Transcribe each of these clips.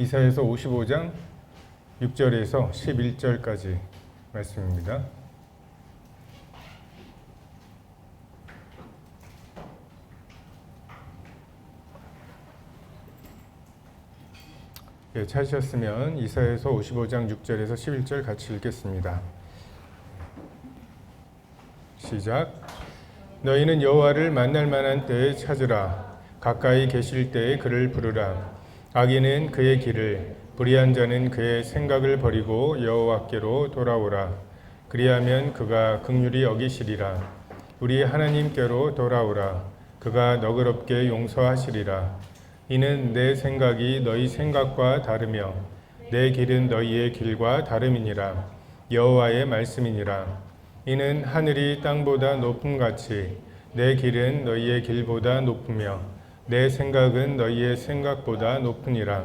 이사야서 55장 6절에서 11절까지 말씀입니다. 찾으셨으면 이사야서 55장 6절에서 11절 같이 읽겠습니다. 시작. 너희는 여호와를 만날 만한 때에 찾으라. 가까이 계실 때에 그를 부르라. 악인은 그의 길을, 불의한 자는 그의 생각을 버리고 여호와께로 돌아오라. 그리하면 그가 긍휼히 여기시리라. 우리 하나님께로 돌아오라. 그가 너그럽게 용서하시리라. 이는 내 생각이 너희 생각과 다르며 내 길은 너희의 길과 다름이니라. 여호와의 말씀이니라. 이는 하늘이 땅보다 높음같이 내 길은 너희의 길보다 높으며 내 생각은 너희의 생각보다 높으니라.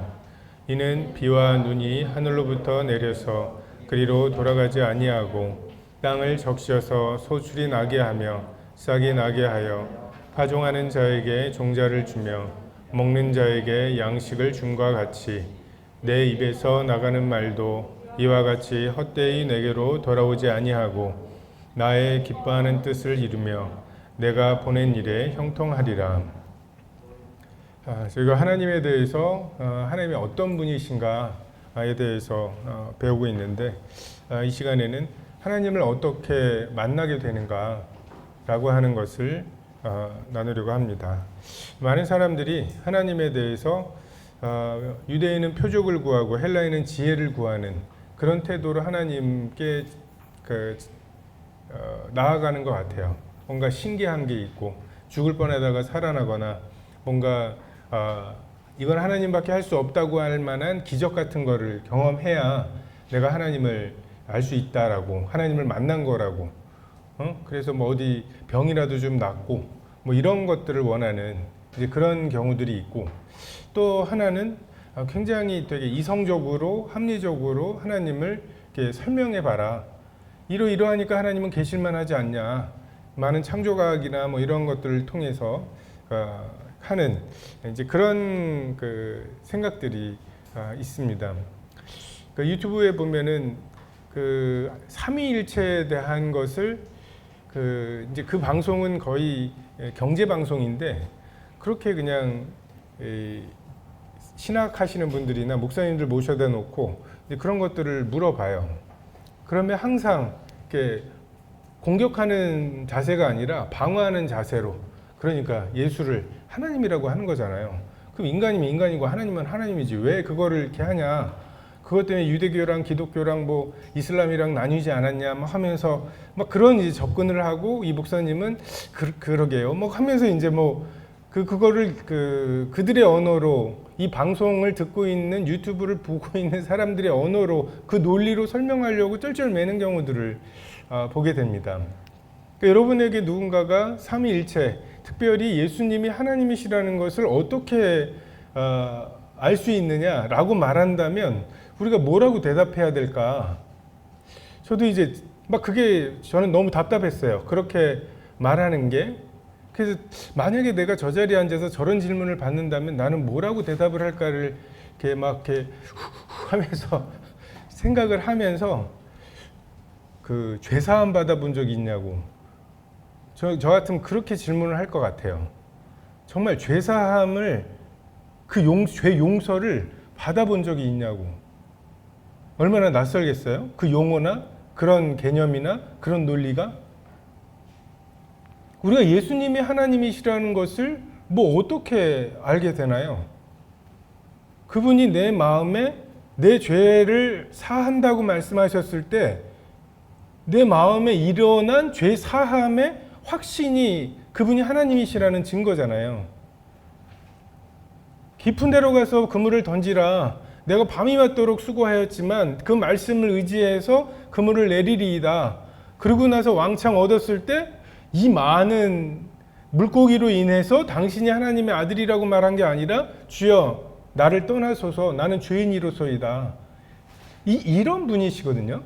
이는 비와 눈이 하늘로부터 내려서 그리로 돌아가지 아니하고 땅을 적셔서 소출이 나게 하며 싹이 나게 하여 파종하는 자에게 종자를 주며 먹는 자에게 양식을 줌과 같이 내 입에서 나가는 말도 이와 같이 헛되이 내게로 돌아오지 아니하고 나의 기뻐하는 뜻을 이루며 내가 보낸 일에 형통하리라. 저희가 하나님에 대해서 하나님이 어떤 분이신가에 대해서 배우고 있는데 이 시간에는 하나님을 어떻게 만나게 되는가라고 하는 것을 나누려고 합니다. 많은 사람들이 하나님에 대해서 유대인은 표적을 구하고 헬라인은 지혜를 구하는 그런 태도로 하나님께 나아가는 것 같아요. 뭔가 신기한 게 있고 죽을 뻔하다가 살아나거나 뭔가 이건 하나님밖에 할 수 없다고 할 만한 기적 같은 거를 경험해야 내가 하나님을 알 수 있다라고, 하나님을 만난 거라고. 그래서 뭐 어디 병이라도 좀 낫고 뭐 이런 것들을 원하는 이제 그런 경우들이 있고, 또 하나는 굉장히 되게 이성적으로 합리적으로 하나님을 이렇게 설명해 봐라. 이러이러하니까 하나님은 계실만 하지 않냐. 많은 창조과학이나 뭐 이런 것들을 통해서 하는 이제 그런 생각들이 있습니다. 유튜브에 보면은 삼위일체에 대한 것을 이제 그 방송은 거의 경제 방송인데 그렇게 그냥 신학하시는 분들이나 목사님들 모셔다 놓고 그런 것들을 물어봐요. 그러면 항상 이렇게 공격하는 자세가 아니라 방어하는 자세로, 그러니까 예수를 하나님이라고 하는 거잖아요. 그럼 인간이면 인간이고 하나님은 하나님이지 왜 그거를 이렇게 하냐. 그것 때문에 유대교랑 기독교랑 뭐 이슬람이랑 나뉘지 않았냐 막 하면서 막 그런 이제 접근을 하고, 이 목사님은 그러게요 뭐 하면서 이제 뭐 그거를 그들의 언어로, 이 방송을 듣고 있는 유튜브를 보고 있는 사람들의 언어로 그 논리로 설명하려고 쩔쩔매는 경우들을 보게 됩니다. 그러니까 여러분에게 누군가가 삼위일체, 특별히 예수님이 하나님이시라는 것을 어떻게 알 수 있느냐라고 말한다면 우리가 뭐라고 대답해야 될까? 저도 이제 막 그게 저는 너무 답답했어요. 그렇게 말하는 게. 그래서 만약에 내가 저 자리에 앉아서 저런 질문을 받는다면 나는 뭐라고 대답을 할까를 이렇게 막 이렇게 하면서 생각을 하면서 죄사함 받아본 적이 있냐고. 저 같으면 그렇게 질문을 할 것 같아요. 정말 죄사함을 죄 용서를 받아본 적이 있냐고. 얼마나 낯설겠어요? 그 용어나 그런 개념이나 그런 논리가. 우리가 예수님이 하나님이시라는 것을 뭐 어떻게 알게 되나요? 그분이 내 마음에 내 죄를 사한다고 말씀하셨을 때 내 마음에 일어난 죄 사함의 확신이 그분이 하나님이시라는 증거잖아요. 깊은 데로 가서 그물을 던지라. 내가 밤이 맞도록 수고하였지만 그 말씀을 의지해서 그물을 내리리이다. 그러고 나서 왕창 얻었을 때 이 많은 물고기로 인해서 당신이 하나님의 아들이라고 말한 게 아니라 주여 나를 떠나소서 나는 죄인이로소이다. 이런 분이시거든요.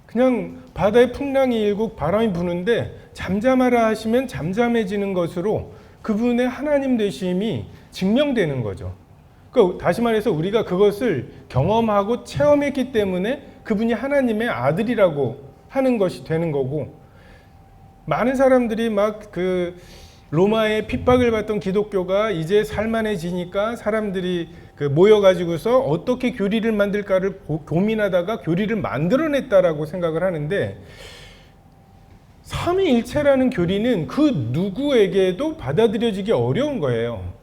그냥 바다에 풍랑이 일고 바람이 부는데 잠잠하라 하시면 잠잠해지는 것으로 그분의 하나님 되심이 증명되는 거죠. 그러니까 다시 말해서 우리가 그것을 경험하고 체험했기 때문에 그분이 하나님의 아들이라고 하는 것이 되는 거고, 많은 사람들이 막 그 로마의 핍박을 받던 기독교가 이제 살만해지니까 사람들이 그 모여가지고서 어떻게 교리를 만들까를 고민하다가 교리를 만들어냈다라고 생각을 하는데, 삼위일체라는 교리는 그 누구에게도 받아들여지기 어려운 거예요.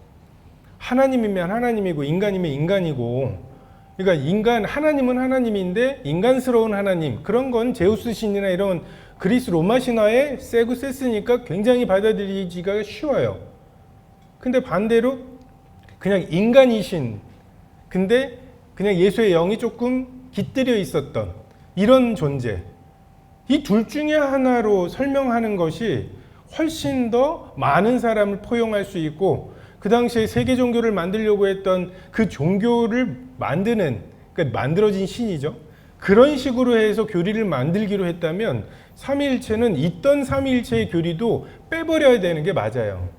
하나님이면 하나님이고 인간이면 인간이고, 그러니까 하나님은 하나님인데 인간스러운 하나님, 그런 건 제우스 신이나 이런 그리스 로마 신화에 세고 셌으니까 굉장히 받아들이기가 쉬워요. 근데 반대로 그냥 인간이신, 근데 그냥 예수의 영이 조금 깃들여 있었던 이런 존재, 이 둘 중에 하나로 설명하는 것이 훨씬 더 많은 사람을 포용할 수 있고, 그 당시에 세계 종교를 만들려고 했던 그 종교를 만드는, 그러니까 만들어진 신이죠. 그런 식으로 해서 교리를 만들기로 했다면 삼위일체는 있던 삼위일체의 교리도 빼버려야 되는 게 맞아요.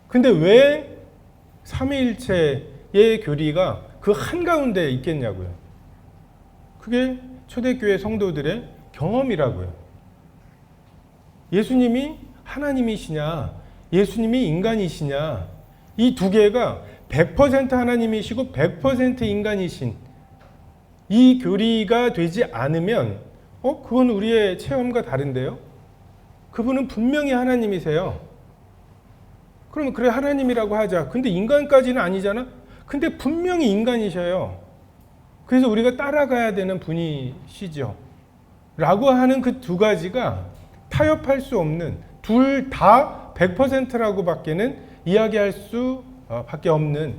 근데 왜 삼위일체의 교리가 그 한가운데 있겠냐고요. 그게 초대교회 성도들의 경험이라고요. 예수님이 하나님이시냐, 예수님이 인간이시냐, 이 두 개가 100% 하나님이시고 100% 인간이신 이 교리가 되지 않으면 그건 우리의 체험과 다른데요. 그분은 분명히 하나님이세요. 그러면 그래, 하나님이라고 하자. 근데 인간까지는 아니잖아. 근데 분명히 인간이셔요. 그래서 우리가 따라가야 되는 분이시죠. 라고 하는 그 두 가지가 타협할 수 없는, 둘 다 100%라고 밖에는 이야기할 수 밖에 없는,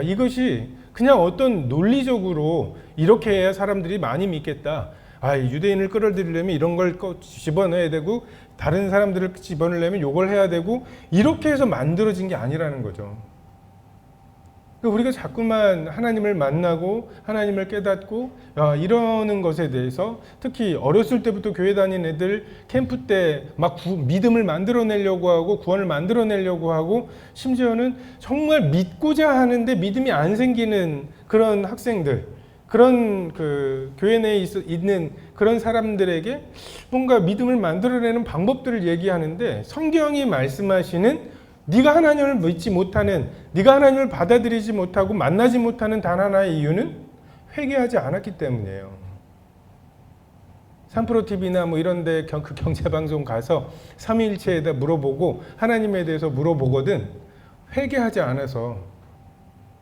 이것이 그냥 어떤 논리적으로 이렇게 해야 사람들이 많이 믿겠다. 유대인을 끌어들이려면 이런 걸 집어넣어야 되고, 다른 사람들을 집어넣으려면 이걸 해야 되고, 이렇게 해서 만들어진 게 아니라는 거죠. 우리가 자꾸만 하나님을 만나고 하나님을 깨닫고 이러는 것에 대해서, 특히 어렸을 때부터 교회 다니는 애들 캠프 때 막 믿음을 만들어내려고 하고 구원을 만들어내려고 하고, 심지어는 정말 믿고자 하는데 믿음이 안 생기는 그런 학생들, 그런 그 교회 내에 있는 그런 사람들에게 뭔가 믿음을 만들어내는 방법들을 얘기하는데, 성경이 말씀하시는 네가 하나님을 믿지 못하는, 네가 하나님을 받아들이지 못하고 만나지 못하는 단 하나의 이유는 회개하지 않았기 때문이에요. 3프로TV나 뭐 이런 데 그 경제방송 가서 삼위일체에다 물어보고 하나님에 대해서 물어보거든. 회개하지 않아서.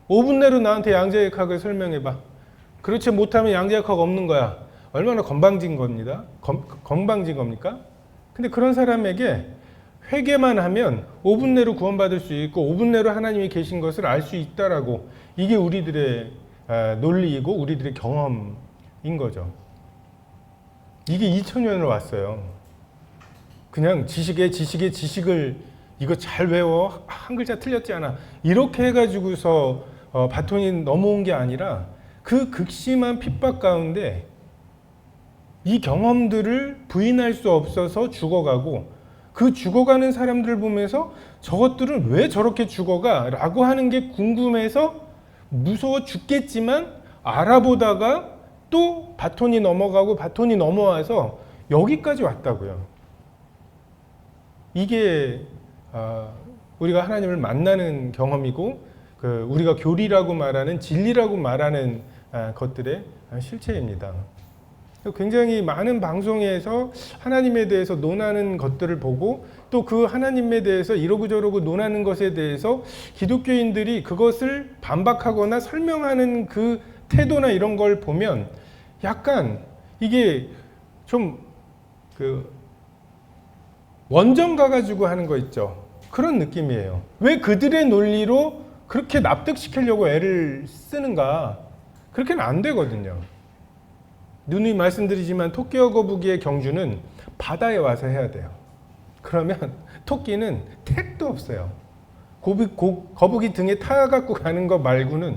5분 내로 나한테 양자역학을 설명해봐. 그렇지 못하면 양자역학 없는 거야. 얼마나 건방진 겁니다. 건방진 겁니까? 근데 그런 사람에게 회개만 하면 5분 내로 구원받을 수 있고 5분 내로 하나님이 계신 것을 알 수 있다라고, 이게 우리들의 논리이고 우리들의 경험인 거죠. 이게 2000년을 왔어요. 그냥 지식을 이거 잘 외워, 한 글자 틀렸지 않아, 이렇게 해가지고서 바톤이 넘어온 게 아니라 그 극심한 핍박 가운데 이 경험들을 부인할 수 없어서 죽어가고, 그 죽어가는 사람들을 보면서 저것들은 왜 저렇게 죽어가? 라고 하는 게 궁금해서 무서워 죽겠지만 알아보다가 또 바톤이 넘어가고 바톤이 넘어와서 여기까지 왔다고요. 이게 우리가 하나님을 만나는 경험이고, 우리가 교리라고 말하는, 진리라고 말하는 것들의 실체입니다. 굉장히 많은 방송에서 하나님에 대해서 논하는 것들을 보고, 또 그 하나님에 대해서 이러고 저러고 논하는 것에 대해서 기독교인들이 그것을 반박하거나 설명하는 그 태도나 이런 걸 보면 약간 이게 좀 원정 가가지고 하는 거 있죠. 그런 느낌이에요. 왜 그들의 논리로 그렇게 납득시키려고 애를 쓰는가? 그렇게는 안 되거든요. 누누이 말씀드리지만 토끼와 거북이의 경주는 바다에 와서 해야 돼요. 그러면 토끼는 택도 없어요. 거북이 등에 타갖고 가는 거 말고는,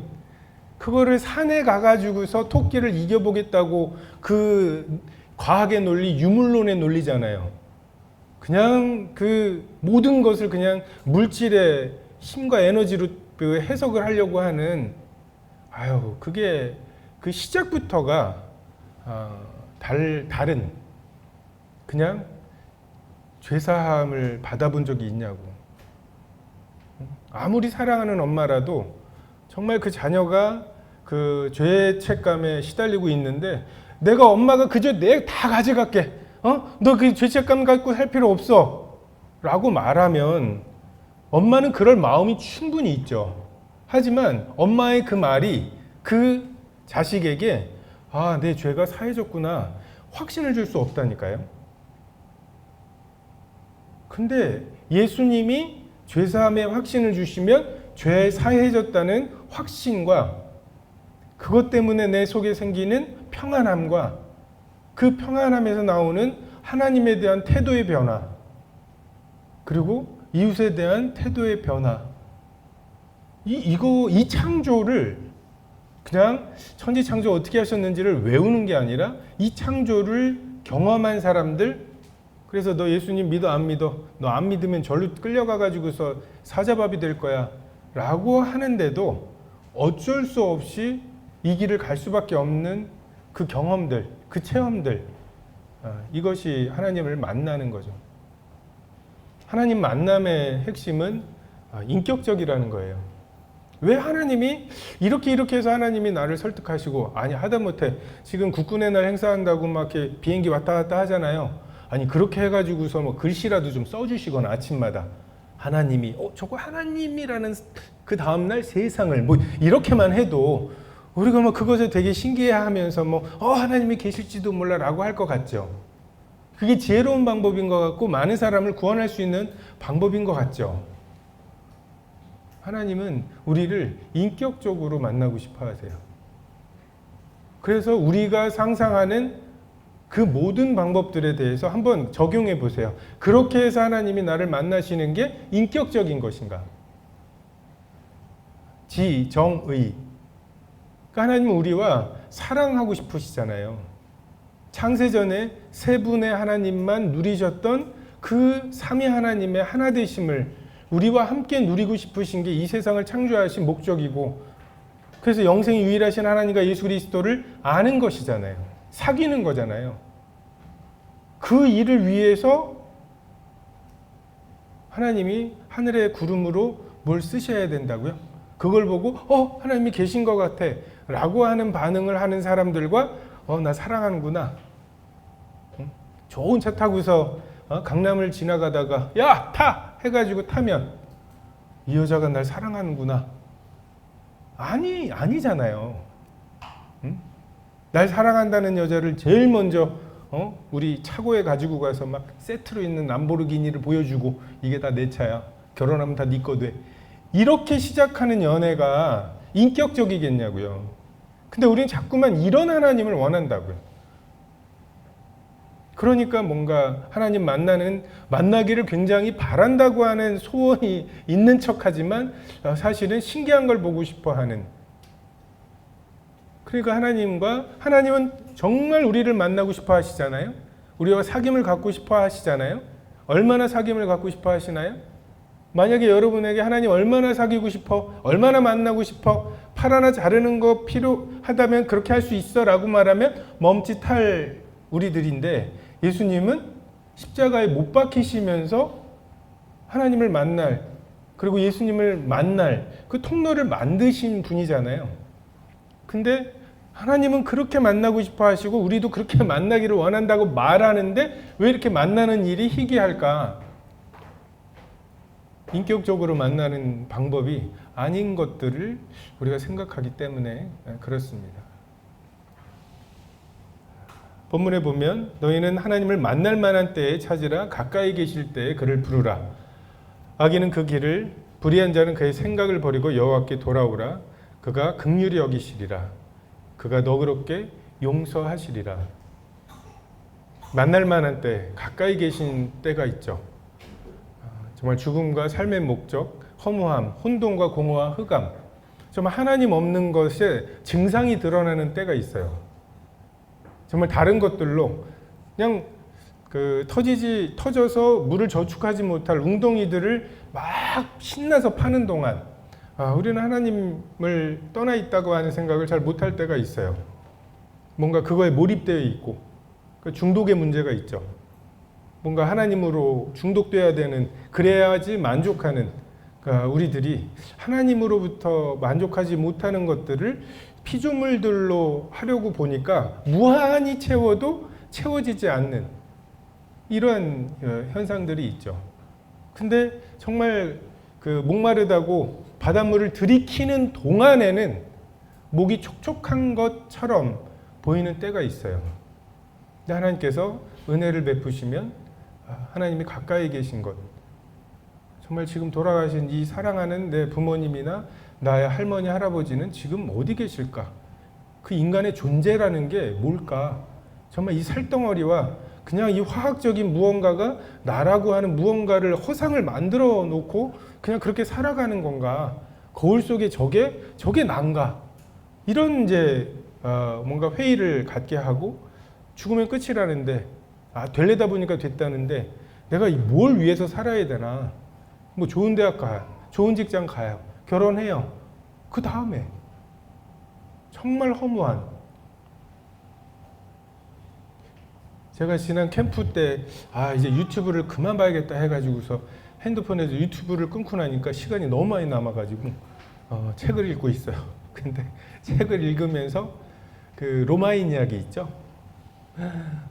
그거를 산에 가가지고서 토끼를 이겨보겠다고, 그 과학의 논리, 유물론의 논리잖아요. 그냥 그 모든 것을 그냥 물질의 힘과 에너지로 해석을 하려고 하는 그게 그 시작부터가 다른 그냥 죄사함을 받아본 적이 있냐고. 아무리 사랑하는 엄마라도 정말 그 자녀가 그 죄책감에 시달리고 있는데 내가 엄마가 그저 내 다 가져갈게. 너 그 죄책감 갖고 살 필요 없어. 라고 말하면 엄마는 그럴 마음이 충분히 있죠. 하지만 엄마의 그 말이 그 자식에게 내 죄가 사해졌구나 확신을 줄 수 없다니까요. 근데 예수님이 죄사함의 확신을 주시면 죄 사해졌다는 확신과 그것 때문에 내 속에 생기는 평안함과 그 평안함에서 나오는 하나님에 대한 태도의 변화 그리고 이웃에 대한 태도의 변화 이 창조를 그냥 천지창조 어떻게 하셨는지를 외우는 게 아니라 이 창조를 경험한 사람들 그래서 너 예수님 믿어 안 믿어? 너 안 믿으면 절로 끌려가가지고서 사자밥이 될 거야 라고 하는데도 어쩔 수 없이 이 길을 갈 수밖에 없는 그 경험들, 그 체험들 이것이 하나님을 만나는 거죠. 하나님 만남의 핵심은 인격적이라는 거예요. 왜 하나님이 이렇게 해서 하나님이 나를 설득하시고 아니 하다못해 지금 국군의 날 행사한다고 막 이렇게 비행기 왔다 갔다 하잖아요. 아니 그렇게 해가지고서 뭐 글씨라도 좀 써주시거나 아침마다 하나님이 저거 하나님이라는 그 다음날 세상을 뭐 이렇게만 해도 우리가 뭐 그것에 되게 신기해하면서 하나님이 계실지도 몰라라고 할 것 같죠. 그게 지혜로운 방법인 것 같고 많은 사람을 구원할 수 있는 방법인 것 같죠. 하나님은 우리를 인격적으로 만나고 싶어 하세요. 그래서 우리가 상상하는 그 모든 방법들에 대해서 한번 적용해 보세요. 그렇게 해서 하나님이 나를 만나시는 게 인격적인 것인가? 지정의. 그러니까 하나님은 우리와 사랑하고 싶으시잖아요. 창세전에 세 분의 하나님만 누리셨던 그 삼위 하나님의 하나 되심을 우리와 함께 누리고 싶으신 게 이 세상을 창조하신 목적이고 그래서 영생 유일하신 하나님과 예수 그리스도를 아는 것이잖아요. 사귀는 거잖아요. 그 일을 위해서 하나님이 하늘의 구름으로 뭘 쓰셔야 된다고요? 그걸 보고 하나님이 계신 것 같아 라고 하는 반응을 하는 사람들과 나 사랑하는구나. 좋은 차 타고서 강남을 지나가다가 야 타! 해가지고 타면 이 여자가 날 사랑하는구나. 아니잖아요. 날 사랑한다는 여자를 제일 먼저 우리 차고에 가지고 가서 막 세트로 있는 람보르기니를 보여주고 이게 다 내 차야. 결혼하면 다 네 거 돼. 이렇게 시작하는 연애가 인격적이겠냐고요. 근데 우리는 자꾸만 이런 하나님을 원한다고요. 그러니까 뭔가 하나님 만나기를 굉장히 바란다고 하는 소원이 있는 척하지만 사실은 신기한 걸 보고 싶어 하는. 그러니까 하나님은 정말 우리를 만나고 싶어 하시잖아요. 우리와 사귐을 갖고 싶어 하시잖아요. 얼마나 사귐을 갖고 싶어 하시나요? 만약에 여러분에게 하나님 얼마나 사귀고 싶어? 얼마나 만나고 싶어? 팔 하나 자르는 거 필요하다면 그렇게 할 수 있어 라고 말하면 멈칫할 우리들인데 예수님은 십자가에 못 박히시면서 하나님을 만날 그리고 예수님을 만날 그 통로를 만드신 분이잖아요. 근데 하나님은 그렇게 만나고 싶어 하시고 우리도 그렇게 만나기를 원한다고 말하는데 왜 이렇게 만나는 일이 희귀할까? 인격적으로 만나는 방법이 아닌 것들을 우리가 생각하기 때문에 그렇습니다. 본문에 보면 너희는 하나님을 만날 만한 때에 찾으라 가까이 계실 때에 그를 부르라. 악인은 그 길을 불의한 자는 그의 생각을 버리고 여호와께 돌아오라. 그가 긍휼히 여기시리라. 그가 너그럽게 용서하시리라. 만날 만한 때 가까이 계신 때가 있죠. 정말 죽음과 삶의 목적, 허무함, 혼돈과 공허와 흑암 정말 하나님 없는 것에 증상이 드러나는 때가 있어요. 정말 다른 것들로 그냥 터져서 물을 저축하지 못할 웅덩이들을 막 신나서 파는 동안 우리는 하나님을 떠나 있다고 하는 생각을 잘 못할 때가 있어요. 뭔가 그거에 몰입되어 있고 중독의 문제가 있죠. 뭔가 하나님으로 중독돼야 되는, 그래야지 만족하는 우리들이 하나님으로부터 만족하지 못하는 것들을 피조물들로 하려고 보니까 무한히 채워도 채워지지 않는 이런 현상들이 있죠. 근데 정말 그 목마르다고 바닷물을 들이키는 동안에는 목이 촉촉한 것처럼 보이는 때가 있어요. 근데 하나님께서 은혜를 베푸시면 하나님이 가까이 계신 것, 정말 지금 돌아가신 이 사랑하는 내 부모님이나 나의 할머니, 할아버지는 지금 어디 계실까? 그 인간의 존재라는 게 뭘까? 정말 이 살덩어리와 그냥 이 화학적인 무언가가 나라고 하는 무언가를 허상을 만들어 놓고 그냥 그렇게 살아가는 건가? 거울 속에 저게 난가? 이런 이제 뭔가 회의를 갖게 하고, 죽으면 끝이라는데 되려다 보니까 됐다는데 내가 뭘 위해서 살아야 되나? 뭐 좋은 대학 가요, 좋은 직장 가요, 결혼해요. 그 다음에 정말 허무한. 제가 지난 캠프 때 이제 유튜브를 그만 봐야겠다 해가지고서 핸드폰에서 유튜브를 끊고 나니까 시간이 너무 많이 남아가지고 책을 읽고 있어요. 근데 책을 읽으면서 그 로마인 이야기 있죠?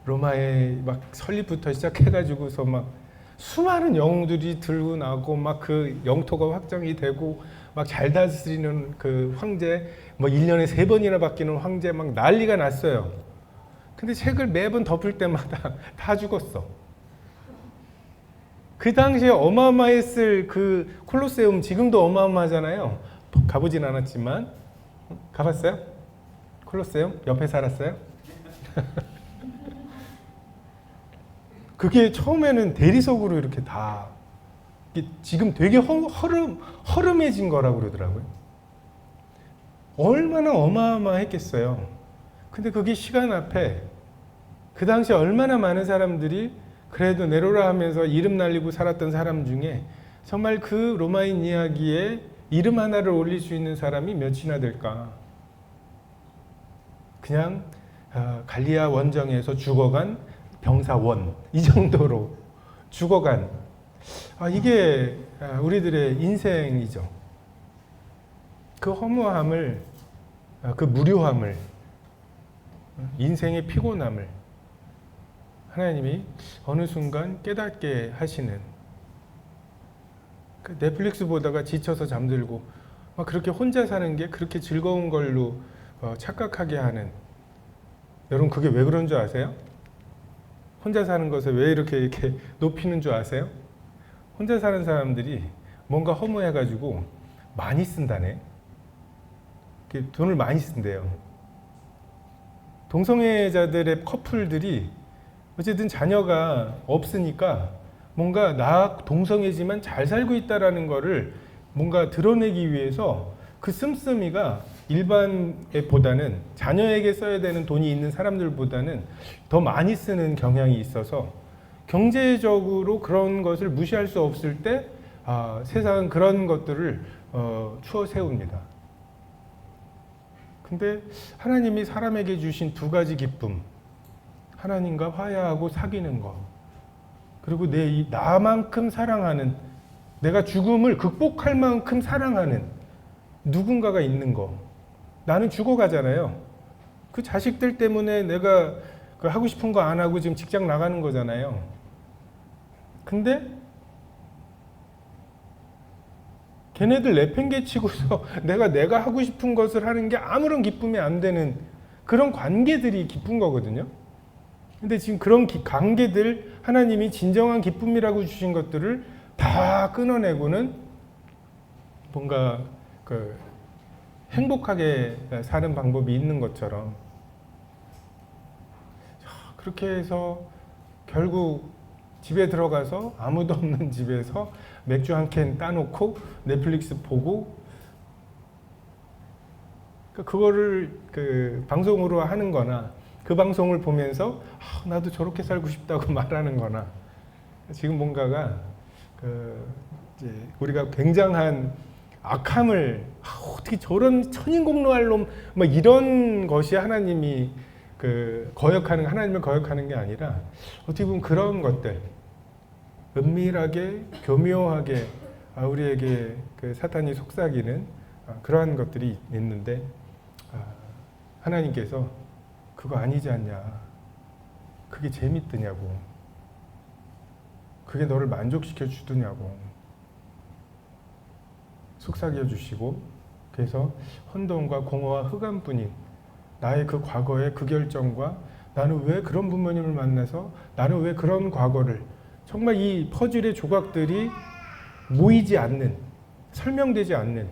로마의 막 설립부터 시작해가지고서 막 수많은 영웅들이 들고 나고 막 그 영토가 확장이 되고 막 잘 다스리는 그 황제, 뭐 1년에 3번이나 바뀌는 황제, 막 난리가 났어요. 근데 책을 매번 덮을 때마다 다 죽었어. 그 당시에 어마어마했을 그 콜로세움, 지금도 어마어마하잖아요. 가보진 않았지만. 가봤어요? 콜로세움? 옆에 살았어요? 그게 처음에는 대리석으로 이렇게 다, 지금 되게 허름해진 거라고 그러더라고요. 얼마나 어마어마했겠어요. 근데 그게 시간 앞에 그 당시 얼마나 많은 사람들이 그래도 네로라 하면서 이름 날리고 살았던 사람 중에 정말 그 로마인 이야기에 이름 하나를 올릴 수 있는 사람이 몇이나 될까? 그냥 갈리아 원정에서 죽어간 병사원, 이 정도로 죽어간, 이게 우리들의 인생이죠. 그 허무함을, 그 무료함을, 인생의 피곤함을 하나님이 어느 순간 깨닫게 하시는, 그 넷플릭스 보다가 지쳐서 잠들고 막 그렇게 혼자 사는 게 그렇게 즐거운 걸로 착각하게 하는, 여러분 그게 왜 그런 줄 아세요? 혼자 사는 것을 왜 이렇게 높이는 줄 아세요? 혼자 사는 사람들이 뭔가 허무해가지고 많이 쓴다네. 돈을 많이 쓴대요. 동성애자들의 커플들이 어쨌든 자녀가 없으니까 뭔가 나 동성애지만 잘 살고 있다라는 거를 뭔가 드러내기 위해서 그 씀씀이가 일반보다는, 자녀에게 써야 되는 돈이 있는 사람들보다는 더 많이 쓰는 경향이 있어서 경제적으로 그런 것을 무시할 수 없을 때 세상은 그런 것들을 추워 세웁니다. 근데 하나님이 사람에게 주신 두 가지 기쁨, 하나님과 화해하고 사귀는 거, 그리고 나만큼 사랑하는, 내가 죽음을 극복할 만큼 사랑하는 누군가가 있는 거. 나는 죽어가잖아요. 그 자식들 때문에 내가 하고 싶은 거 안 하고 지금 직장 나가는 거잖아요. 근데 걔네들 내팽개치고서 내가 하고 싶은 것을 하는 게 아무런 기쁨이 안 되는 그런 관계들이 기쁜 거거든요. 근데 지금 그런 관계들, 하나님이 진정한 기쁨이라고 주신 것들을 다 끊어내고는 뭔가 행복하게 사는 방법이 있는 것처럼, 그렇게 해서 결국 집에 들어가서 아무도 없는 집에서 맥주 한 캔 따놓고 넷플릭스 보고, 그거를 방송으로 하는 거나 그 방송을 보면서 나도 저렇게 살고 싶다고 말하는 거나, 지금 뭔가가 이제 우리가 굉장한 악함을 어떻게 저런 천인공노할 놈 막 이런 것이 하나님이 거역하는 하나님을 거역하는 게 아니라 어떻게 보면 그런 것들 은밀하게 교묘하게 우리에게 사탄이 속삭이는 그러한 것들이 있는데 하나님께서 그거 아니지 않냐, 그게 재밌드냐고, 그게 너를 만족시켜 주더냐고 속삭여 주시고, 그래서 혼돈과 공허와 흑암뿐인 나의 그 과거의 그 결정과 나는 왜 그런 부모님을 만나서 나는 왜 그런 과거를, 정말 이 퍼즐의 조각들이 모이지 않는, 설명되지 않는,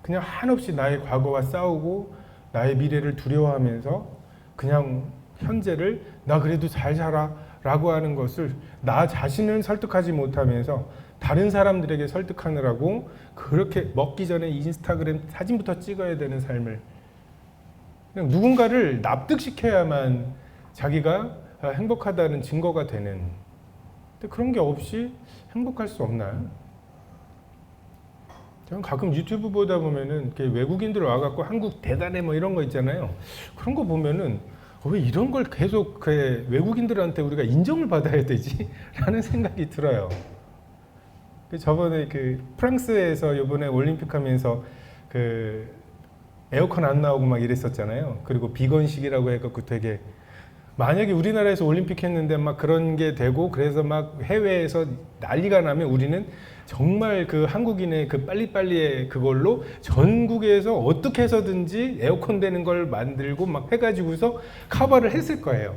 그냥 한없이 나의 과거와 싸우고 나의 미래를 두려워하면서 그냥 현재를 나 그래도 잘 살아 라고 하는 것을 나 자신을 설득하지 못하면서 다른 사람들에게 설득하느라고 그렇게 먹기 전에 인스타그램 사진부터 찍어야 되는 삶을, 그냥 누군가를 납득시켜야만 자기가 행복하다는 증거가 되는, 근데 그런 게 없이 행복할 수 없나요? 저는 가끔 유튜브 보다 보면은 외국인들 와갖고 한국 대단해 뭐 이런 거 있잖아요. 그런 거 보면은 왜 이런 걸 계속 외국인들한테 우리가 인정을 받아야 되지? 라는 생각이 들어요. 저번에 프랑스에서 이번에 올림픽 하면서 에어컨 안 나오고 막 이랬었잖아요. 그리고 비건식이라고 해갖고 되게, 만약에 우리나라에서 올림픽 했는데 막 그런 게 되고 그래서 막 해외에서 난리가 나면 우리는 정말 한국인의 빨리빨리의 그걸로 전국에서 어떻게 해서든지 에어컨 되는 걸 만들고 막 해가지고서 커버를 했을 거예요.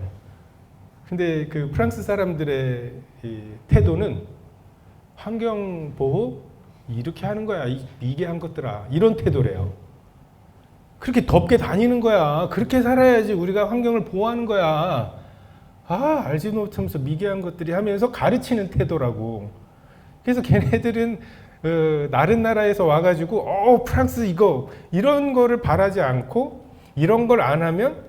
근데 프랑스 사람들의 이 태도는 환경 보호 이렇게 하는 거야, 이게 한 것들아, 이런 태도래요. 그렇게 덥게 다니는 거야. 그렇게 살아야지 우리가 환경을 보호하는 거야. 알지 못하면서 미개한 것들이 하면서 가르치는 태도라고. 그래서 걔네들은 다른 나라에서 와가지고 프랑스 이런 거를 바라지 않고 이런 걸 안 하면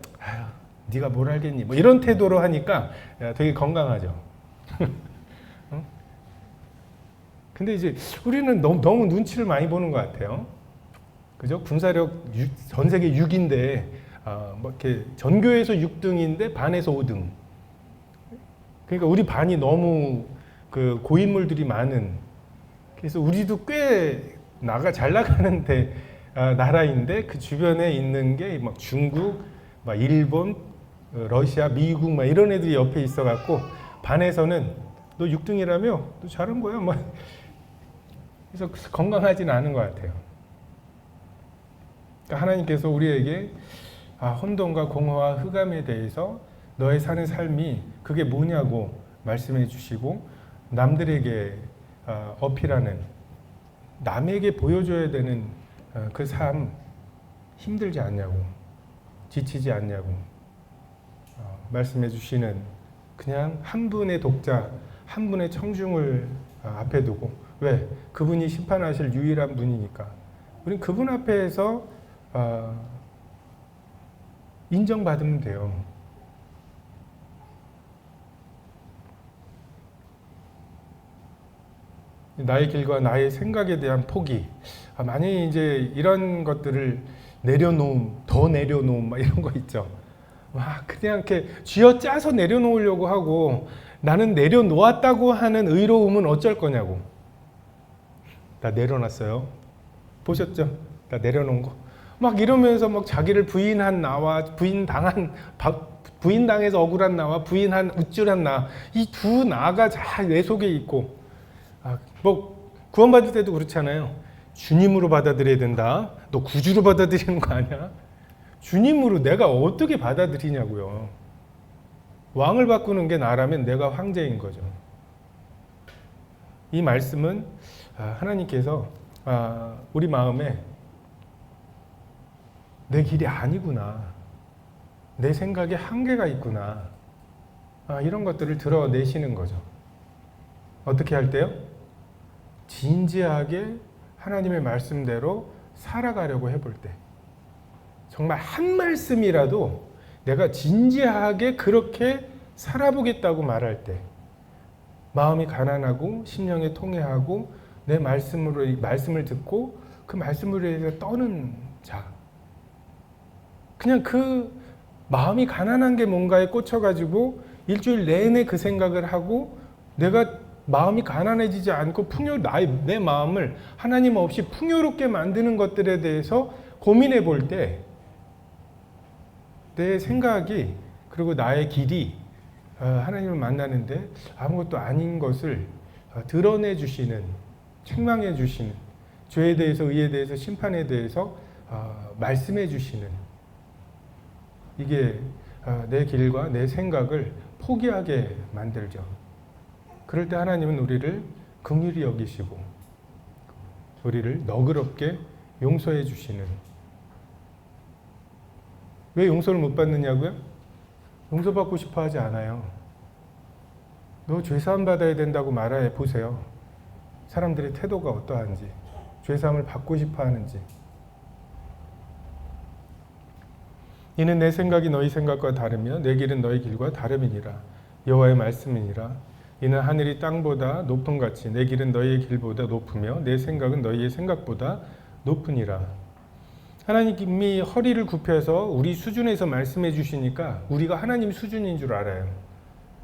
네가 뭘 알겠니? 뭐 이런 태도로 하니까 되게 건강하죠. 근데 이제 우리는 너무 눈치를 많이 보는 것 같아요. 그죠? 군사력 전 세계 6인데 뭐 이렇게 전교에서 6등인데 반에서 5등. 그러니까 우리 반이 너무 고인물들이 많은. 그래서 우리도 꽤 잘 나가는데 나라인데 그 주변에 있는 게 막 중국, 막 일본, 러시아, 미국 막 이런 애들이 옆에 있어갖고 반에서는 너 6등이라며? 너 잘한 거야? 막 그래서 건강하지는 않은 것 같아요. 그러니까 하나님께서 우리에게 혼돈과 공허와 흑암에 대해서 너의 사는 삶이 그게 뭐냐고 말씀해 주시고, 남들에게 어필하는, 남에게 보여줘야 되는 그 삶 힘들지 않냐고, 지치지 않냐고 말씀해 주시는, 그냥 한 분의 독자, 한 분의 청중을 앞에 두고, 왜? 그분이 심판하실 유일한 분이니까 우린 그분 앞에서 인정받으면 돼요. 나의 길과 나의 생각에 대한 포기, 만약에 이제 이런 것들을 더 내려놓음 막 이런 거 있죠. 그냥 이렇게 쥐어짜서 내려놓으려고 하고, 나는 내려놓았다고 하는 의로움은 어쩔 거냐고. 나 내려놨어요. 보셨죠? 나 내려놓은 거. 막 이러면서 막 자기를 부인한 나와 부인당해서 억울한 나와 부인한 우쭐한 나, 이 두 나가 잘 내 속에 있고, 뭐 구원받을 때도 그렇잖아요. 주님으로 받아들여야 된다. 너 구주로 받아들이는 거 아니야? 주님으로 내가 어떻게 받아들이냐고요. 왕을 바꾸는 게 나라면 내가 황제인 거죠. 이 말씀은 하나님께서 우리 마음에 내 길이 아니구나, 내 생각에 한계가 있구나, 이런 것들을 드러내시는 거죠. 어떻게 할 때요? 진지하게 하나님의 말씀대로 살아가려고 해볼 때, 정말 한 말씀이라도 내가 진지하게 그렇게 살아보겠다고 말할 때, 마음이 가난하고 심령이 통회하고 내 말씀을 듣고 그 말씀으로 인해서 떠는 자. 그냥 그 마음이 가난한 게 뭔가에 꽂혀가지고 일주일 내내 그 생각을 하고 내가 마음이 가난해지지 않고 내 마음을 하나님 없이 풍요롭게 만드는 것들에 대해서 고민해 볼 때 내 생각이 그리고 나의 길이 하나님을 만나는데 아무것도 아닌 것을 드러내 주시는, 책망해 주시는, 죄에 대해서, 의에 대해서, 심판에 대해서 말씀해 주시는, 이게 내 길과 내 생각을 포기하게 만들죠. 그럴 때 하나님은 우리를 긍휼히 여기시고 우리를 너그럽게 용서해 주시는. 왜 용서를 못 받느냐고요? 용서받고 싶어 하지 않아요. 너 죄사함 받아야 된다고 말해 보세요. 사람들의 태도가 어떠한지, 죄사함을 받고 싶어 하는지. 이는 내 생각이 너희 생각과 다르며 내 길은 너희 길과 다름이니라. 여호와의 말씀이니라. 이는 하늘이 땅보다 높음 같이 내 길은 너희의 길보다 높으며 내 생각은 너희의 생각보다 높으니라. 하나님이 허리를 굽혀서 우리 수준에서 말씀해 주시니까 우리가 하나님 수준인 줄 알아요.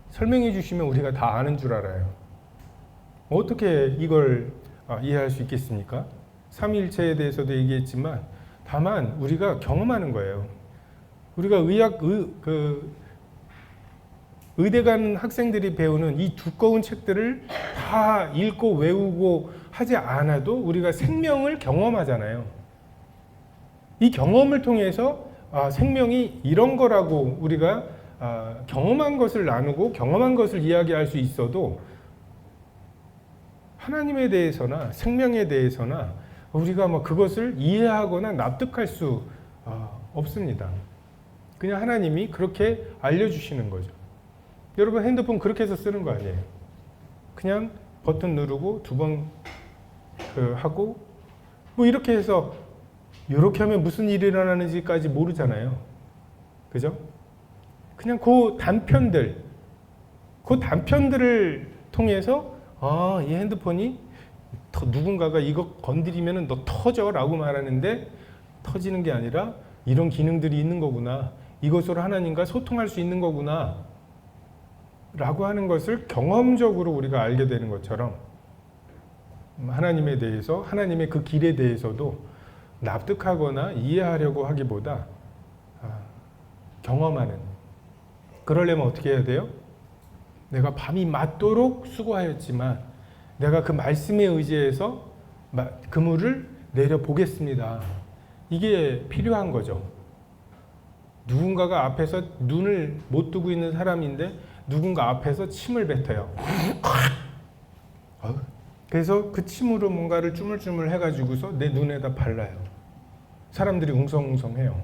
설명해 주시면 우리가 다 아는 줄 알아요. 어떻게 이걸 이해할 수 있겠습니까? 삼위일체에 대해서도 얘기했지만 다만 우리가 경험하는 거예요. 우리가 의대 간 학생들이 배우는 이 두꺼운 책들을 다 읽고 외우고 하지 않아도 우리가 생명을 경험하잖아요. 이 경험을 통해서 생명이 이런 거라고 우리가 경험한 것을 나누고 경험한 것을 이야기할 수 있어도 하나님에 대해서나 생명에 대해서나 우리가 그것을 이해하거나 납득할 수 없습니다. 그냥 하나님이 그렇게 알려주시는 거죠. 여러분 핸드폰 그렇게 해서 쓰는 거 아니에요. 그냥 버튼 누르고 두 번 하고 이렇게 해서 이렇게 하면 무슨 일이 일어나는지까지 모르잖아요. 그죠? 그냥 그 단편들을 통해서 이 핸드폰이 누군가가 이거 건드리면 너 터져 라고 말하는데 터지는 게 아니라 이런 기능들이 있는 거구나. 이것으로 하나님과 소통할 수 있는 거구나 라고 하는 것을 경험적으로 우리가 알게 되는 것처럼 하나님에 대해서, 하나님의 그 길에 대해서도 납득하거나 이해하려고 하기보다 경험하는. 그러려면 어떻게 해야 돼요? 내가 밤이 맞도록 수고하였지만 내가 그 말씀에 의지해서 그물을 내려보겠습니다. 이게 필요한 거죠. 누군가가 앞에서 눈을 못 뜨고 있는 사람인데 누군가 앞에서 침을 뱉어요. 그래서 그 침으로 뭔가를 쭈물쭈물 해가지고서 내 눈에다 발라요. 사람들이 웅성웅성해요.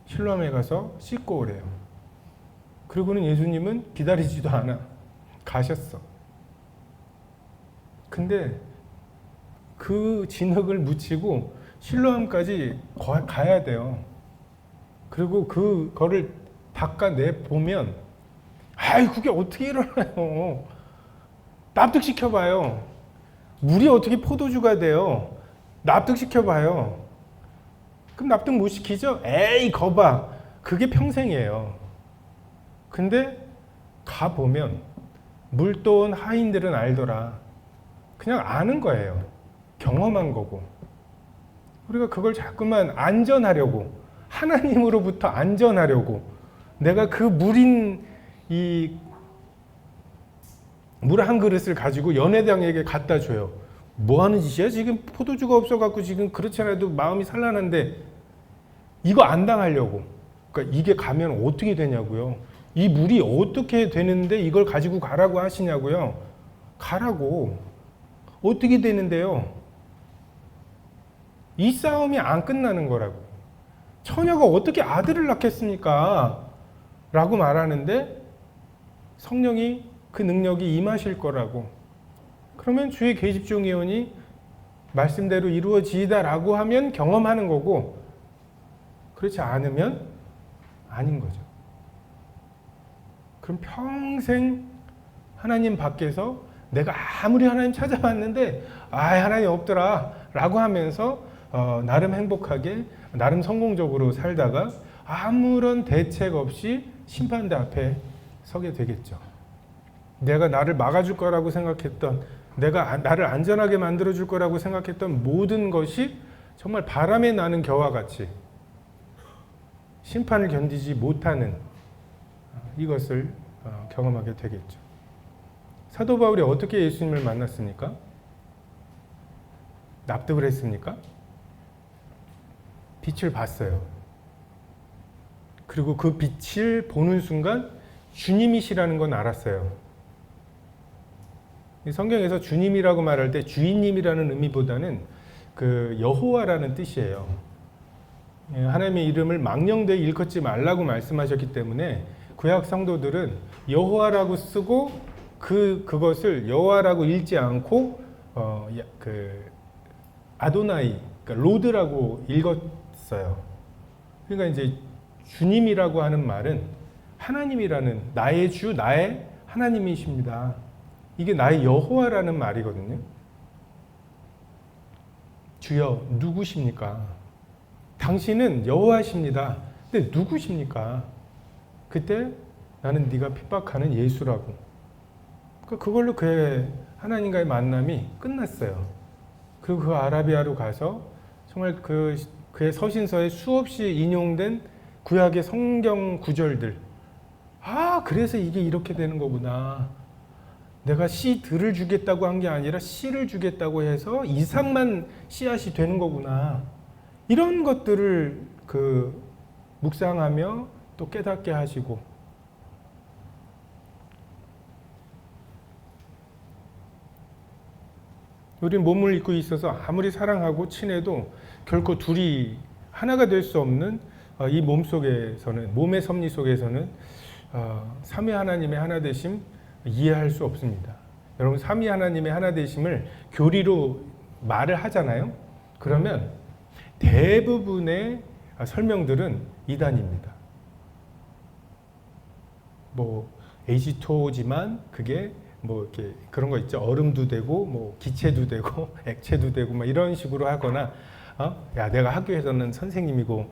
실로암에 가서 씻고 오래요. 그리고는 예수님은 기다리지도 않아. 가셨어. 근데 그 진흙을 묻히고 실로암까지 가야 돼요. 그리고 그거를 닦아내 보면 그게 어떻게 일어나요? 납득시켜봐요. 물이 어떻게 포도주가 돼요? 납득시켜봐요. 그럼 납득 못 시키죠? 에이 거봐. 그게 평생이에요. 근데 가보면 물도온 하인들은 알더라. 그냥 아는 거예요. 경험한 거고. 우리가 그걸 자꾸만 안전하려고, 하나님으로부터 안전하려고 내가 그 물인 이 물 한 그릇을 가지고 연회장에게 갖다 줘요. 뭐 하는 짓이야? 지금 포도주가 없어갖고 지금 그렇지 않아도 마음이 산란한데 이거 안 당하려고. 그러니까 이게 가면 어떻게 되냐고요. 이 물이 어떻게 되는데 이걸 가지고 가라고 하시냐고요. 가라고. 어떻게 되는데요? 이 싸움이 안 끝나는 거라고. 처녀가 어떻게 아들을 낳겠습니까? 라고 말하는데 성령이 그 능력이 임하실 거라고. 그러면 주의 계집종 예언이 말씀대로 이루어지다라고 하면 경험하는 거고, 그렇지 않으면 아닌 거죠. 그럼 평생 하나님 밖에서 내가 아무리 하나님 찾아봤는데 하나님 없더라 라고 하면서 나름 행복하게 나름 성공적으로 살다가 아무런 대책 없이 심판대 앞에 서게 되겠죠. 내가 나를 막아줄 거라고 생각했던, 내가 나를 안전하게 만들어줄 거라고 생각했던 모든 것이 정말 바람에 나는 겨와 같이 심판을 견디지 못하는 이것을 경험하게 되겠죠. 사도 바울이 어떻게 예수님을 만났습니까? 납득을 했습니까? 빛을 봤어요. 그리고 그 빛을 보는 순간 주님이시라는 건 알았어요. 성경에서 주님이라고 말할 때 주인님이라는 의미보다는 그 여호와라는 뜻이에요. 하나님의 이름을 망령되이 일컫지 말라고 말씀하셨기 때문에 구약 성도들은 여호와라고 쓰고 그것을 여호와라고 읽지 않고 아도나이, 그러니까 로드라고 읽었어요. 그러니까 이제 주님이라고 하는 말은 하나님이라는, 나의 주, 나의 하나님이십니다. 이게 나의 여호와라는 말이거든요. 주여 누구십니까? 당신은 여호와십니다. 근데 누구십니까? 그때 나는 네가 핍박하는 예수라고. 그걸로 그의 하나님과의 만남이 끝났어요. 그리고 그 아라비아로 가서 정말 그의 서신서에 수없이 인용된 구약의 성경 구절들. 그래서 이게 이렇게 되는 거구나. 내가 씨들을 주겠다고 한 게 아니라 씨를 주겠다고 해서 이삭만 씨앗이 되는 거구나. 이런 것들을 묵상하며 또 깨닫게 하시고, 우리 몸을 입고 있어서 아무리 사랑하고 친해도 결코 둘이 하나가 될 수 없는 이 몸 속에서는, 몸의 섭리 속에서는 삼위 하나님의 하나 되심 이해할 수 없습니다. 여러분, 삼위 하나님의 하나 되심을 교리로 말을 하잖아요. 그러면 대부분의 설명들은 이단입니다. H2O지만 그게 이렇게 그런 거 있죠. 얼음도 되고 기체도 되고 액체도 되고 이런 식으로 하거나, 내가 학교에서는 선생님이고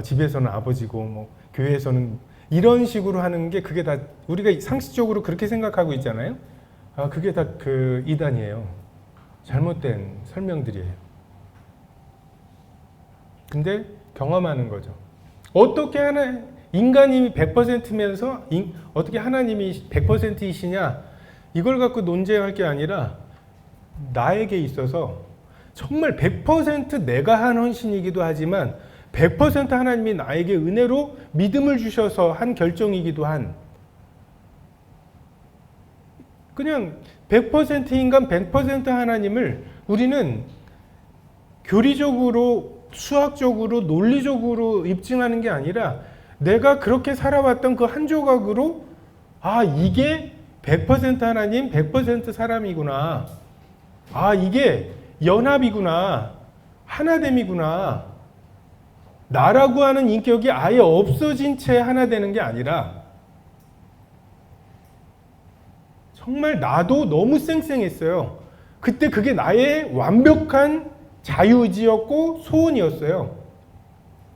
집에서는 아버지고 교회에서는 이런 식으로 하는 게, 그게 다 우리가 상식적으로 그렇게 생각하고 있잖아요. 그게 다 이단이에요. 잘못된 설명들이에요. 근데 경험하는 거죠. 어떻게 인간이 100%면서 어떻게 하나님이 100%이시냐, 이걸 갖고 논쟁할 게 아니라 나에게 있어서 정말 100% 내가 한 헌신이기도 하지만 100% 하나님이 나에게 은혜로 믿음을 주셔서 한 결정이기도 한, 그냥 100% 인간 100% 하나님을 우리는 교리적으로, 수학적으로, 논리적으로 입증하는 게 아니라 내가 그렇게 살아왔던 그 한 조각으로 이게 100% 하나님, 100% 사람이구나. 이게 연합이구나. 하나됨이구나. 나라고 하는 인격이 아예 없어진 채 하나 되는 게 아니라, 정말 나도 너무 쌩쌩했어요. 그때 그게 나의 완벽한 자유의지였고 소원이었어요.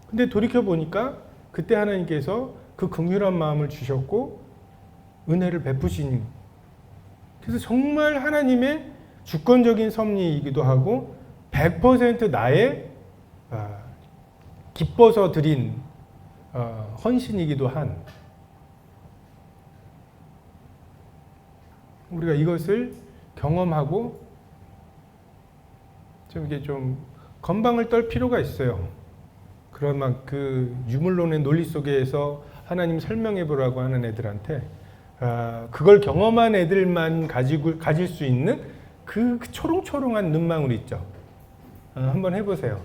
근데 돌이켜보니까 그때 하나님께서 그 긍휼한 마음을 주셨고 은혜를 베푸시니, 그래서 정말 하나님의 주권적인 섭리이기도 하고 100% 나의 기뻐서 드린 헌신이기도 한, 우리가 이것을 경험하고 좀 건방을 떨 필요가 있어요. 그런 그 유물론의 논리 속에서 하나님 설명해 보라고 하는 애들한테 그걸 경험한 애들만 가질 수 있는 그 초롱초롱한 눈망울 있죠. 한번 해보세요.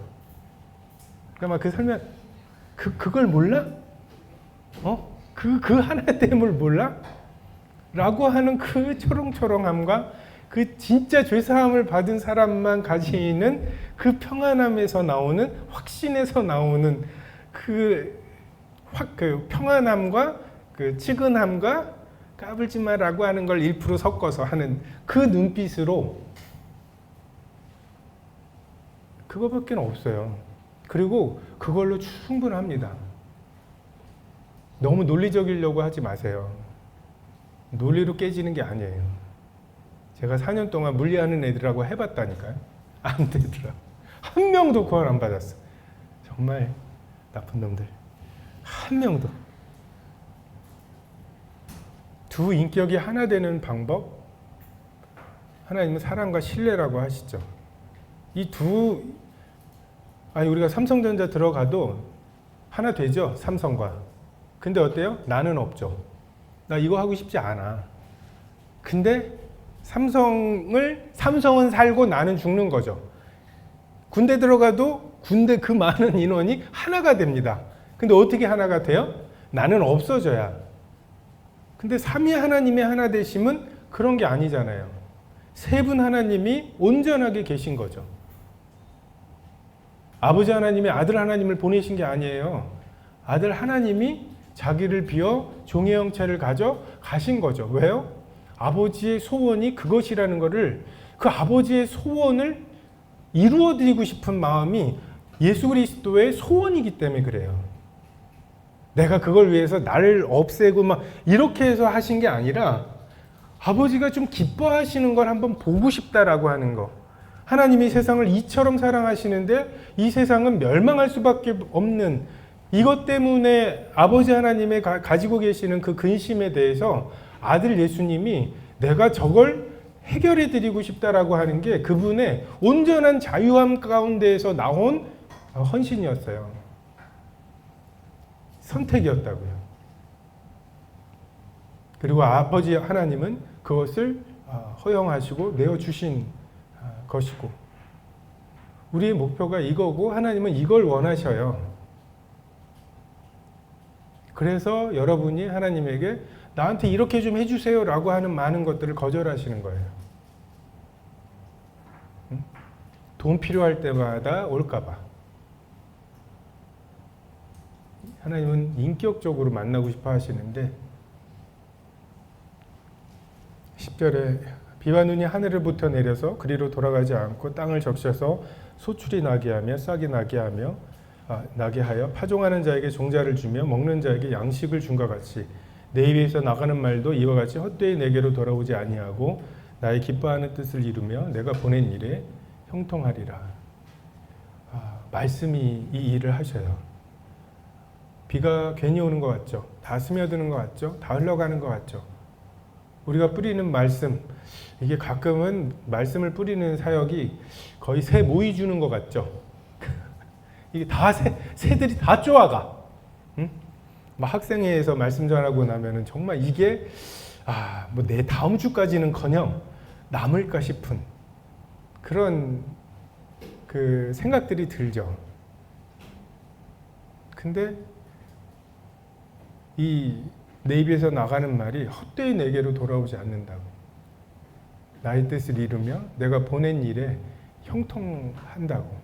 그러니까 그 설명, 그걸 몰라? 그 하나됨을 몰라? 라고 하는 그 초롱초롱함과 그 진짜 죄사함을 받은 사람만 가지는 그 평안함에서 나오는, 확신에서 나오는 그 평안함과 그 측은함과 까불지 마라고 하는 걸 1% 섞어서 하는 그 눈빛으로 그거밖에 없어요. 그리고 그걸로 충분합니다. 너무 논리적이려고 하지 마세요. 논리로 깨지는 게 아니에요. 제가 4년 동안 물리하는 애들하고 해봤다니까요. 안 되더라. 한 명도 구원 안 받았어. 정말 나쁜 놈들. 한 명도. 두 인격이 하나 되는 방법, 하나님은 사랑과 신뢰라고 하시죠. 우리가 삼성전자 들어가도 하나 되죠, 삼성과. 근데 어때요? 나는 없죠. 나 이거 하고 싶지 않아. 근데 삼성은 살고 나는 죽는 거죠. 군대 들어가도 군대 그 많은 인원이 하나가 됩니다. 근데 어떻게 하나가 돼요? 나는 없어져야. 근데 삼위 하나님의 하나 되심은 그런 게 아니잖아요. 세 분 하나님이 온전하게 계신 거죠. 아버지 하나님이 아들 하나님을 보내신 게 아니에요. 아들 하나님이 자기를 비워 종의 형체를 가져 가신 거죠. 왜요? 아버지의 소원이 그것이라는 것을, 그 아버지의 소원을 이루어드리고 싶은 마음이 예수 그리스도의 소원이기 때문에 그래요. 내가 그걸 위해서 나를 없애고 막 이렇게 해서 하신 게 아니라 아버지가 좀 기뻐하시는 걸 한번 보고 싶다라고 하는 거. 하나님이 세상을 이처럼 사랑하시는데 이 세상은 멸망할 수밖에 없는, 이것 때문에 아버지 하나님의 가지고 계시는 그 근심에 대해서 아들 예수님이 내가 저걸 해결해 드리고 싶다라고 하는 게 그분의 온전한 자유함 가운데에서 나온 헌신이었어요. 선택이었다고요. 그리고 아버지 하나님은 그것을 허용하시고 내어주신 것이고, 우리의 목표가 이거고 하나님은 이걸 원하셔요. 그래서 여러분이 하나님에게 나한테 이렇게 좀 해주세요 라고 하는 많은 것들을 거절하시는 거예요. 돈 필요할 때마다 올까봐. 하나님은 인격적으로 만나고 싶어 하시는데, 10절에 비와 눈이 하늘로부터 내려서 그리로 돌아가지 않고 땅을 적셔서 소출이 나게 하며 싹이 나게 하여 파종하는 자에게 종자를 주며 먹는 자에게 양식을 준과 같이 내 입에서 나가는 말도 이와 같이 헛되이 내게로 돌아오지 아니하고 나의 기뻐하는 뜻을 이루며 내가 보낸 일에 형통하리라. 말씀이 이 일을 하셔요. 비가 괜히 오는 것 같죠? 다 스며드는 것 같죠? 다 흘러가는 것 같죠? 우리가 뿌리는 말씀, 이게 가끔은 말씀을 뿌리는 사역이 거의 새 모이 주는 것 같죠? 이게 다 새들이 다 쪼아가. 응? 막 학생회에서 말씀 전하고 나면은 정말 이게 뭐 내 다음 주까지는커녕 남을까 싶은 그런 그 생각들이 들죠. 근데 내 입에서 나가는 말이 헛되이 내게로 돌아오지 않는다고. 나의 뜻을 이루며 내가 보낸 일에 형통한다고.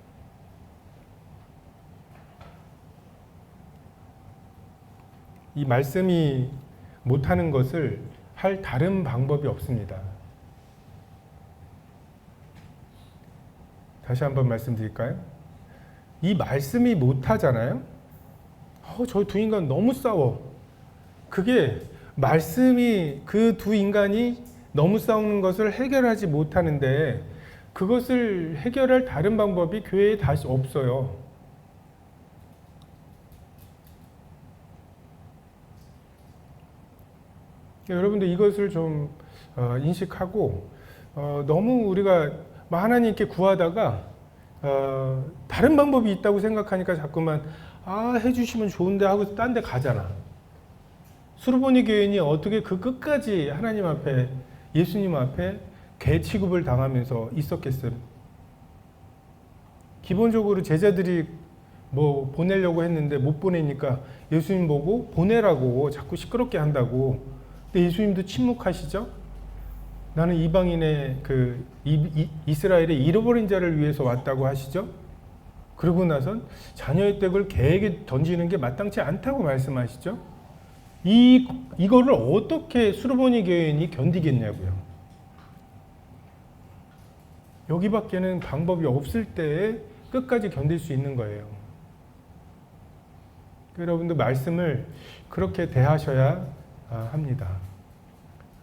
이 말씀이 못하는 것을 할 다른 방법이 없습니다. 다시 한번 말씀드릴까요? 이 말씀이 못하잖아요? 저 두 인간 너무 싸워. 그게 말씀이 그 두 인간이 너무 싸우는 것을 해결하지 못하는데, 그것을 해결할 다른 방법이 교회에 다시 없어요. 여러분들 이것을 좀 인식하고, 너무 우리가 하나님께 구하다가 다른 방법이 있다고 생각하니까 자꾸만 해주시면 좋은데 하고 딴 데 가잖아. 수르보니 교인이 어떻게 그 끝까지 하나님 앞에, 예수님 앞에 개 취급을 당하면서 있었겠어요? 기본적으로 제자들이 보내려고 했는데 못 보내니까 예수님 보고 보내라고 자꾸 시끄럽게 한다고. 근데 예수님도 침묵하시죠? 나는 이방인의 이스라엘의 잃어버린 자를 위해서 왔다고 하시죠? 그러고 나선 자녀의 떡을 개에게 던지는 게 마땅치 않다고 말씀하시죠? 이거를 어떻게 수르보니 교인이 견디겠냐고요. 여기밖에는 방법이 없을 때에 끝까지 견딜 수 있는 거예요. 여러분도 말씀을 그렇게 대하셔야 합니다.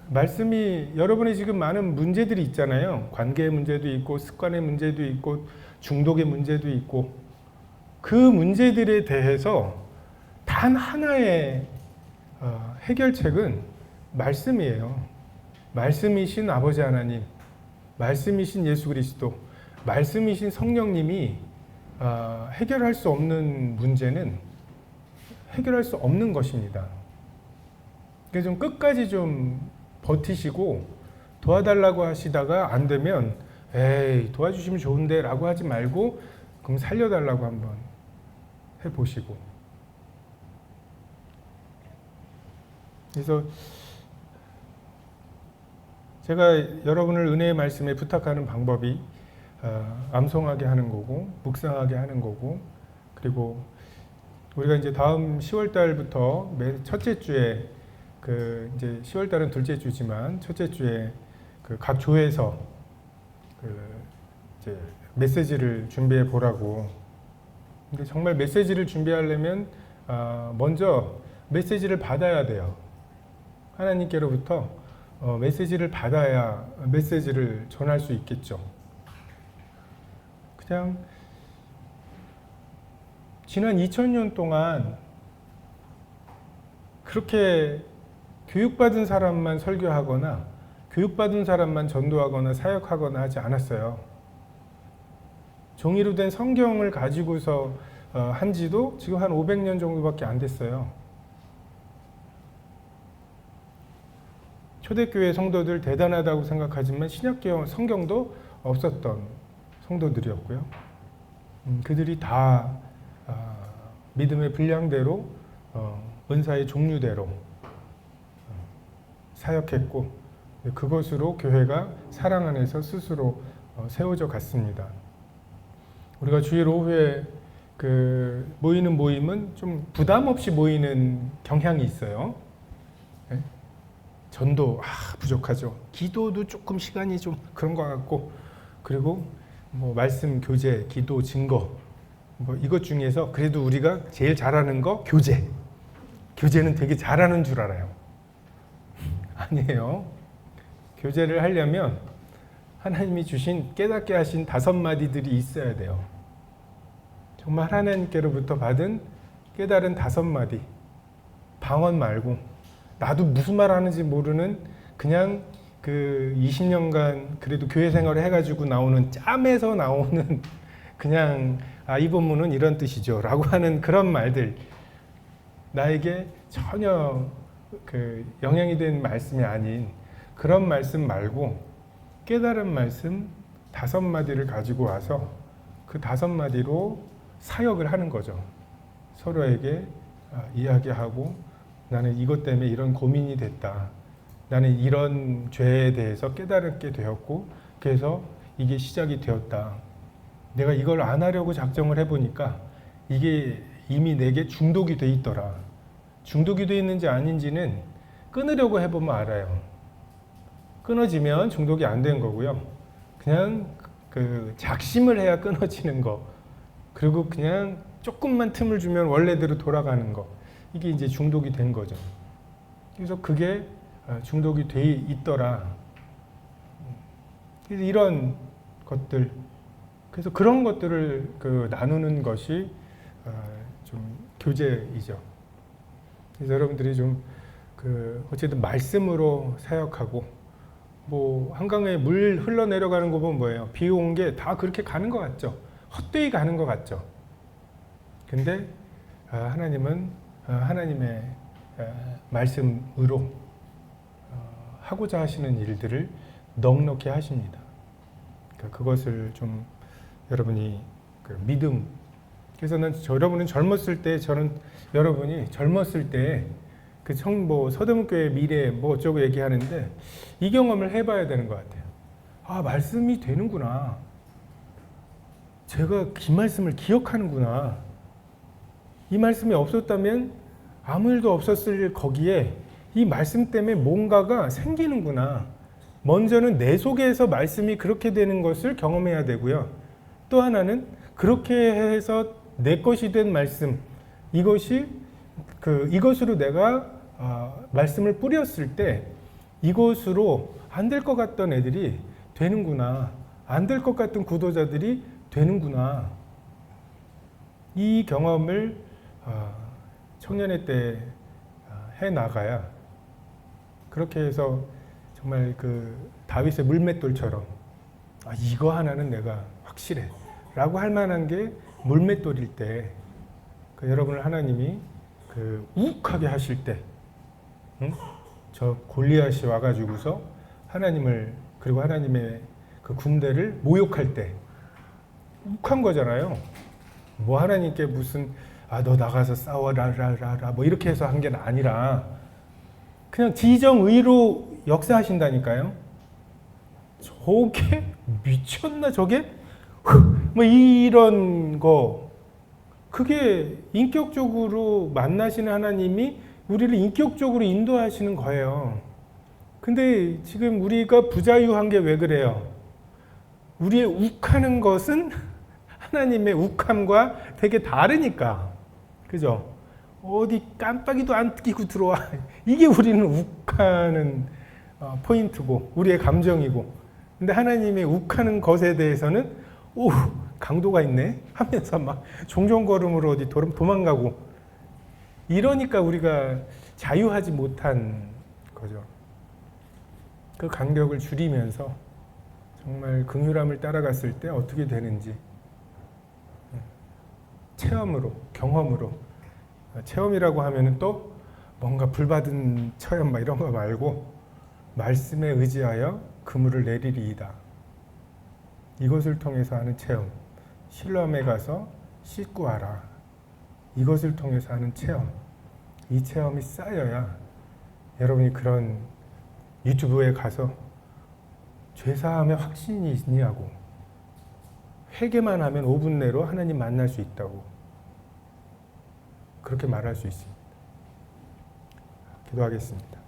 말씀이 여러분의 지금 많은 문제들이 있잖아요. 관계의 문제도 있고 습관의 문제도 있고 중독의 문제도 있고 그 문제들에 대해서 단 하나의 해결책은 말씀이에요. 말씀이신 아버지 하나님, 말씀이신 예수 그리스도, 말씀이신 성령님이 해결할 수 없는 문제는 해결할 수 없는 것입니다. 그래서 좀 끝까지 좀 버티시고 도와달라고 하시다가 안 되면 에이 도와주시면 좋은데 라고 하지 말고 그럼 살려달라고 한번 해보시고 그래서 제가 여러분을 은혜의 말씀에 부탁하는 방법이 암송하게 하는 거고 묵상하게 하는 거고 그리고 우리가 이제 다음 10월 달부터 매 첫째 주에 그 이제 10월 달은 둘째 주지만 첫째 주에 그 각 교회에서 그 이제 메시지를 준비해 보라고. 근데 정말 메시지를 준비하려면 먼저 메시지를 받아야 돼요. 하나님께로부터 메시지를 받아야 메시지를 전할 수 있겠죠. 그냥 지난 2000년 동안 그렇게 교육받은 사람만 설교하거나 교육받은 사람만 전도하거나 사역하거나 하지 않았어요. 종이로 된 성경을 가지고서 한 지도 지금 한 500년 정도밖에 안 됐어요. 초대교회 성도들 대단하다고 생각하지만 신약교 성경도 없었던 성도들이었고요. 그들이 다 믿음의 분량대로 은사의 종류대로 사역했고 그것으로 교회가 사랑 안에서 스스로 세워져 갔습니다. 우리가 주일 오후에 그 모이는 모임은 좀 부담 없이 모이는 경향이 있어요. 네? 전도 부족하죠. 기도도 조금 시간이 좀 그런 것 같고 그리고 뭐 말씀, 교제, 기도, 증거 뭐 이것 중에서 그래도 우리가 제일 잘하는 거 교제. 교제는 되게 잘하는 줄 알아요. 아니에요. 교제를 하려면 하나님이 주신 깨닫게 하신 5마디들이 있어야 돼요. 정말 하나님께로부터 받은 깨달은 5마디. 방언 말고 나도 무슨 말 하는지 모르는 그냥 그 20년간 그래도 교회 생활을 해가지고 나오는 짬에서 나오는 그냥 이 본문은 이런 뜻이죠 라고 하는 그런 말들 나에게 전혀 그 영향이 된 말씀이 아닌 그런 말씀 말고 깨달은 말씀 5마디를 가지고 와서 그 5마디로 사역을 하는 거죠. 서로에게 이야기하고 나는 이것 때문에 이런 고민이 됐다. 나는 이런 죄에 대해서 깨달게 되었고 그래서 이게 시작이 되었다. 내가 이걸 안 하려고 작정을 해보니까 이게 이미 내게 중독이 돼 있더라. 중독이 돼 있는지 아닌지는 끊으려고 해보면 알아요. 끊어지면 중독이 안 된 거고요. 그냥 그 작심을 해야 끊어지는 거. 그리고 그냥 조금만 틈을 주면 원래대로 돌아가는 거. 이게 이제 중독이 된 거죠. 그래서 그게 중독이 돼 있더라. 그래서 이런 것들. 그래서 그런 것들을 그 나누는 것이 좀 교제이죠. 그래서 여러분들이 좀 그 어쨌든 말씀으로 사역하고 뭐 한강에 물 흘러내려가는 거 보면 뭐예요? 비 온 게 다 그렇게 가는 것 같죠? 헛되이 가는 것 같죠? 근데 하나님은 하나님의 말씀으로 하고자 하시는 일들을 넉넉히 하십니다. 그러니까 그것을 좀 여러분이 그 믿음. 그래서 여러분은 젊었을 때 저는 여러분이 젊었을 때 그 뭐 서대문교회 미래 뭐 어쩌고 얘기하는데 이 경험을 해봐야 되는 것 같아요. 말씀이 되는구나. 제가 이 말씀을 기억하는구나. 이 말씀이 없었다면 아무 일도 없었을 거기에 이 말씀 때문에 뭔가가 생기는구나. 먼저는 내 속에서 말씀이 그렇게 되는 것을 경험해야 되고요. 또 하나는 그렇게 해서 내 것이 된 말씀, 이것으로 내가 말씀을 뿌렸을 때 이것으로 안 될 것 같던 애들이 되는구나. 안 될 것 같은 구도자들이 되는구나. 이 경험을 청년회 때 해 나가야, 그렇게 해서 정말 그 다윗의 물맷돌처럼 이거 하나는 내가 확실해 라고 할 만한 게 물맷돌일 때, 여러분을 하나님이 욱하게 하실 때, 저 골리앗이 와가지고서 하나님을, 그리고 하나님의 그 군대를 모욕할 때 욱한 거잖아요. 뭐 하나님께 무슨 너 나가서 싸워라라라 뭐 이렇게 해서 한 게 아니라 그냥 지정의로 역사하신다니까요. 저게 미쳤나 저게? 뭐 이런 거, 그게 인격적으로 만나시는 하나님이 우리를 인격적으로 인도하시는 거예요. 근데 지금 우리가 부자유한 게 왜 그래요? 우리의 욱하는 것은 하나님의 욱함과 되게 다르니까. 그죠? 어디 깜빡이도 안 끼고 들어와. 이게 우리는 욱하는 포인트고, 우리의 감정이고. 근데 하나님의 욱하는 것에 대해서는 강도가 있네 하면서 막 종종걸음으로 어디 도망가고, 이러니까 우리가 자유하지 못한 거죠. 그 간격을 줄이면서 정말 긍휼함을 따라갔을 때 어떻게 되는지 체험으로, 경험으로. 체험이라고 하면은 또 뭔가 불받은 체험 막 이런 거 말고, 말씀에 의지하여 그물을 내리리이다. 이것을 통해서 하는 체험. 실로암에 가서 씻고 와라. 이것을 통해서 하는 체험. 이 체험이 쌓여야 여러분이 그런 유튜브에 가서 죄사함에 확신이 있냐고, 회개만 하면 5분 내로 하나님 만날 수 있다고, 그렇게 말할 수 있습니다. 기도하겠습니다.